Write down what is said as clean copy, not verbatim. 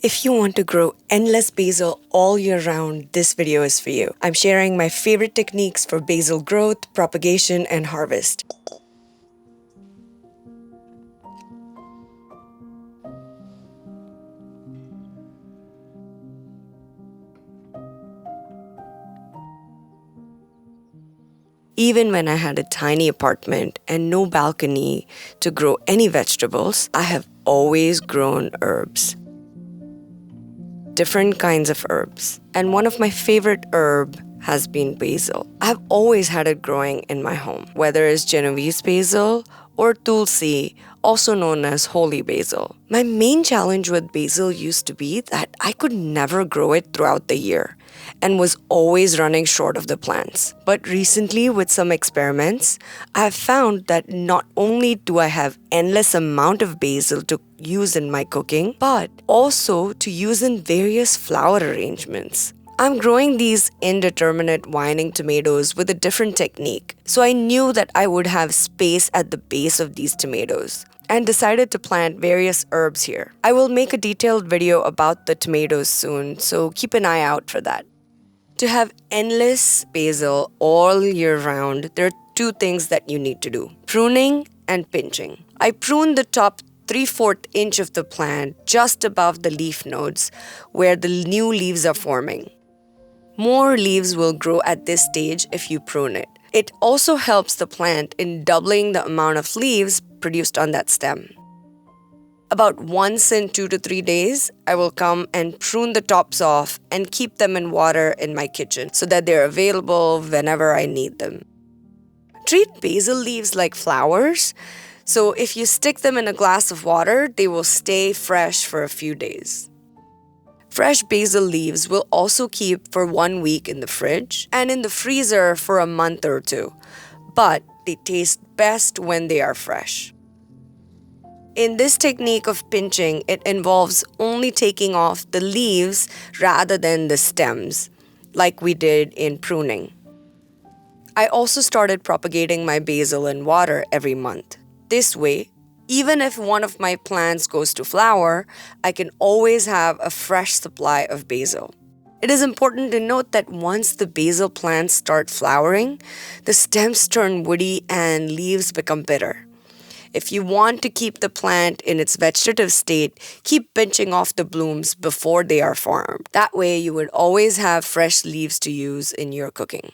If you want to grow endless basil all year round, this video is for you. I'm sharing my favorite techniques for basil growth, propagation, and harvest. Even when I had a tiny apartment and no balcony to grow any vegetables, I have always grown herbs. Different kinds of herbs. And one of my favorite herb has been basil. I've always had it growing in my home, whether it's Genovese basil or tulsi, also known as holy basil. My main challenge with basil used to be that I could never grow it throughout the year and was always running short of the plants. But recently, with some experiments, I have found that not only do I have endless amount of basil to use in my cooking, but also to use in various flower arrangements. I'm growing these indeterminate vining tomatoes with a different technique, so I knew that I would have space at the base of these tomatoes and decided to plant various herbs here. I will make a detailed video about the tomatoes soon, so keep an eye out for that. To have endless basil all year round, there are two things that you need to do: pruning and pinching. I prune the top 3/4 inch of the plant just above the leaf nodes where the new leaves are forming. More leaves will grow at this stage if you prune it. It also helps the plant in doubling the amount of leaves produced on that stem. About once in 2 to 3 days, I will come and prune the tops off and keep them in water in my kitchen so that they're available whenever I need them. Treat basil leaves like flowers, so if you stick them in a glass of water, they will stay fresh for a few days. Fresh basil leaves will also keep for 1 week in the fridge and in the freezer for a month or two, but they taste best when they are fresh. In this technique of pinching, it involves only taking off the leaves rather than the stems, like we did in pruning. I also started propagating my basil in water every month. This way, even if one of my plants goes to flower, I can always have a fresh supply of basil. It is important to note that once the basil plants start flowering, the stems turn woody and leaves become bitter. If you want to keep the plant in its vegetative state, keep pinching off the blooms before they are formed. That way, you would always have fresh leaves to use in your cooking.